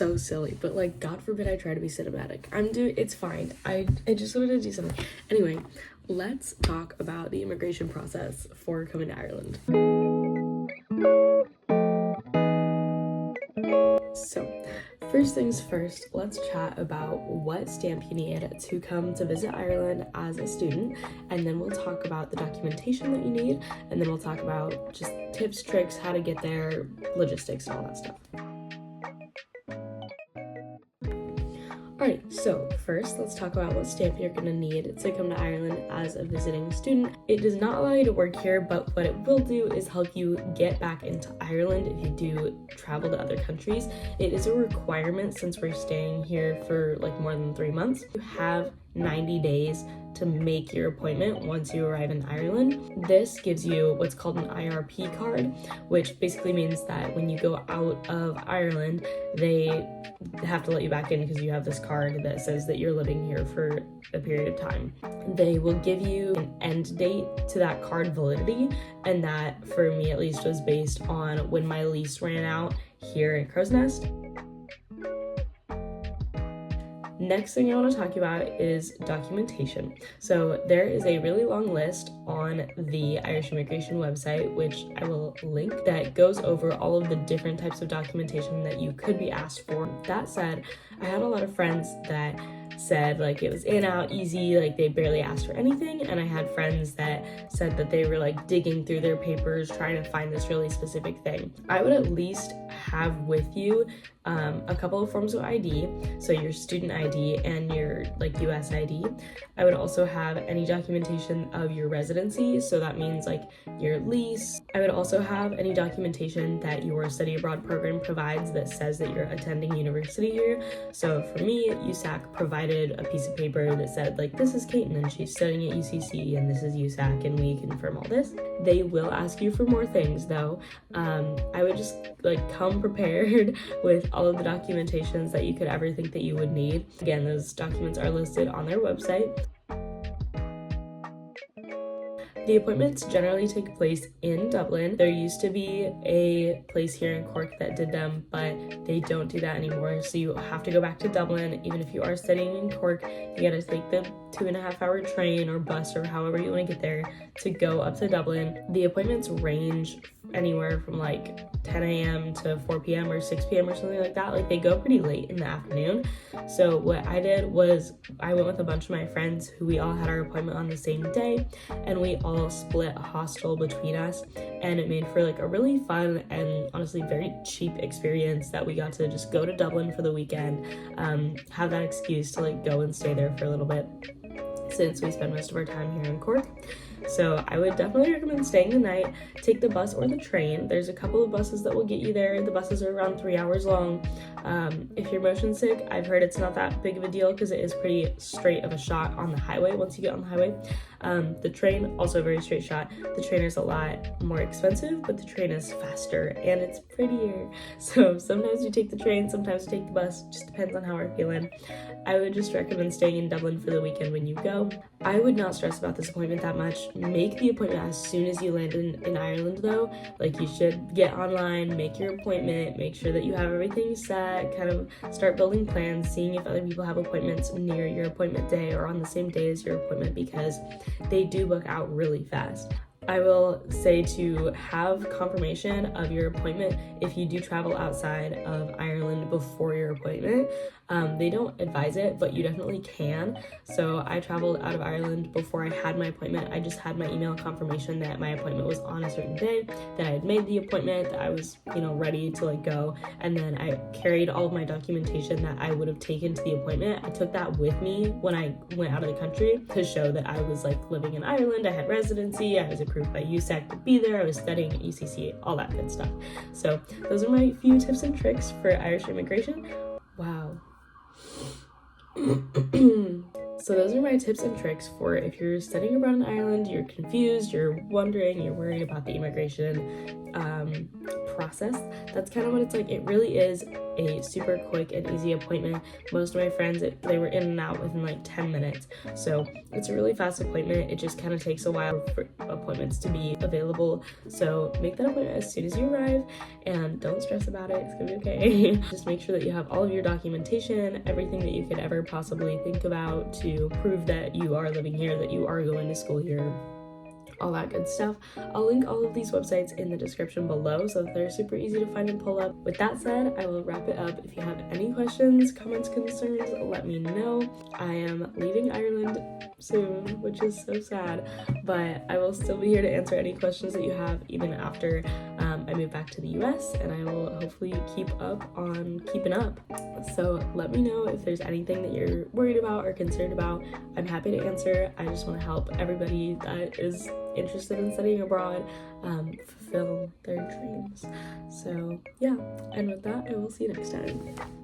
so silly, but like, God forbid I try to be cinematic. It's fine. I just wanted to do something. Anyway, let's talk about the immigration process for coming to Ireland. So, first things first, let's chat about what stamp you need to come to visit Ireland as a student, and then we'll talk about the documentation that you need, and then we'll talk about just tips, tricks, how to get there, logistics, and all that stuff. Alright, so first let's talk about what stamp you're going to need to come to Ireland as a visiting student. It does not allow you to work here, but what it will do is help you get back into Ireland if you do travel to other countries. It is a requirement since we're staying here for like more than 3 months. You have 90 days to make your appointment once you arrive in Ireland. This gives you what's called an IRP card, which basically means that when you go out of Ireland, they have to let you back in because you have this card that says that you're living here for a period of time. They will give you an end date to that card validity, and that, for me at least, was based on when my lease ran out here in Crow's Nest. Next thing I want to talk about is documentation. So there is a really long list on the Irish immigration website, which I will link, that goes over all of the different types of documentation that you could be asked for. That said, I had a lot of friends that said like it was in, out, easy, like they barely asked for anything, and I had friends that said that they were like digging through their papers trying to find this really specific thing. I would at least have with you a couple of forms of ID, so your student ID and your like US ID. I would also have any documentation of your residency, so that means like your lease. I would also have any documentation that your study abroad program provides that says that you're attending university here. So for me, USAC provided a piece of paper that said like, this is Caitlin and she's studying at UCC, and this is USAC, and we confirm all this. They will ask you for more things though. I would just like come prepared with all of the documentations that you could ever think that you would need. Again, those documents are listed on their website. The appointments generally take place in Dublin. There used to be a place here in Cork that did them, but they don't do that anymore. So you have to go back to Dublin. Even if you are studying in Cork, you gotta take the 2.5-hour train or bus or however you want to get there to go up to Dublin. The appointments range anywhere from like 10 a.m. to 4 p.m. or 6 p.m. or something like that. Like they go pretty late in the afternoon. So what I did was I went with a bunch of my friends who we all had our appointment on the same day, and we all split a hostel between us, and it made for like a really fun and honestly very cheap experience that we got to just go to Dublin for the weekend, have that excuse to like go and stay there for a little bit since we spend most of our time here in Cork. So I would definitely recommend staying the night. Take the bus or the train. There's a couple of buses that will get you there. The buses are around 3 hours long. If you're motion sick, I've heard it's not that big of a deal because it is pretty straight of a shot on the highway once you get on the highway. The train, also a very straight shot. The train is a lot more expensive, but the train is faster and it's prettier. So sometimes you take the train, sometimes you take the bus, just depends on how we're feeling. I would just recommend staying in Dublin for the weekend when you go. I would not stress about this appointment that much. Make the appointment as soon as you land in Ireland though. Like you should get online, make your appointment, make sure that you have everything set, kind of start building plans, seeing if other people have appointments near your appointment day or on the same day as your appointment, because they do book out really fast. I will say to have confirmation of your appointment if you do travel outside of Ireland before your appointment. They don't advise it, but you definitely can. So I traveled out of Ireland before I had my appointment. I just had my email confirmation that my appointment was on a certain day, that I had made the appointment, that I was, ready to like go. And then I carried all of my documentation that I would have taken to the appointment. I took that with me when I went out of the country to show that I was like living in Ireland. I had residency. I was approved by USAC to be there. I was studying at UCC, all that good stuff. So those are my few tips and tricks for Irish immigration. Wow. So those are my tips and tricks for if you're studying abroad in Ireland, you're confused, you're wondering, you're worried about the immigration process. That's kind of what it's like. It really is a super quick and easy appointment. Most of my friends, they were in and out within like 10 minutes. So it's a really fast appointment. It just kind of takes a while for appointments to be available. So make that appointment as soon as you arrive and don't stress about it. It's gonna be okay. Just make sure that you have all of your documentation, everything that you could ever possibly think about to prove that you are living here, that you are going to school here, all that good stuff. I'll link all of these websites in the description below so that they're super easy to find and pull up. With that said, I will wrap it up. If you have any questions, comments, concerns, let me know. I am leaving Ireland soon, which is so sad, but I will still be here to answer any questions that you have even after I move back to the US, and I will hopefully keep up on keeping up. So let me know if there's anything that you're worried about or concerned about. I'm happy to answer. I just want to help everybody that is interested in studying abroad fulfill their dreams. So yeah, and with that, I will see you next time.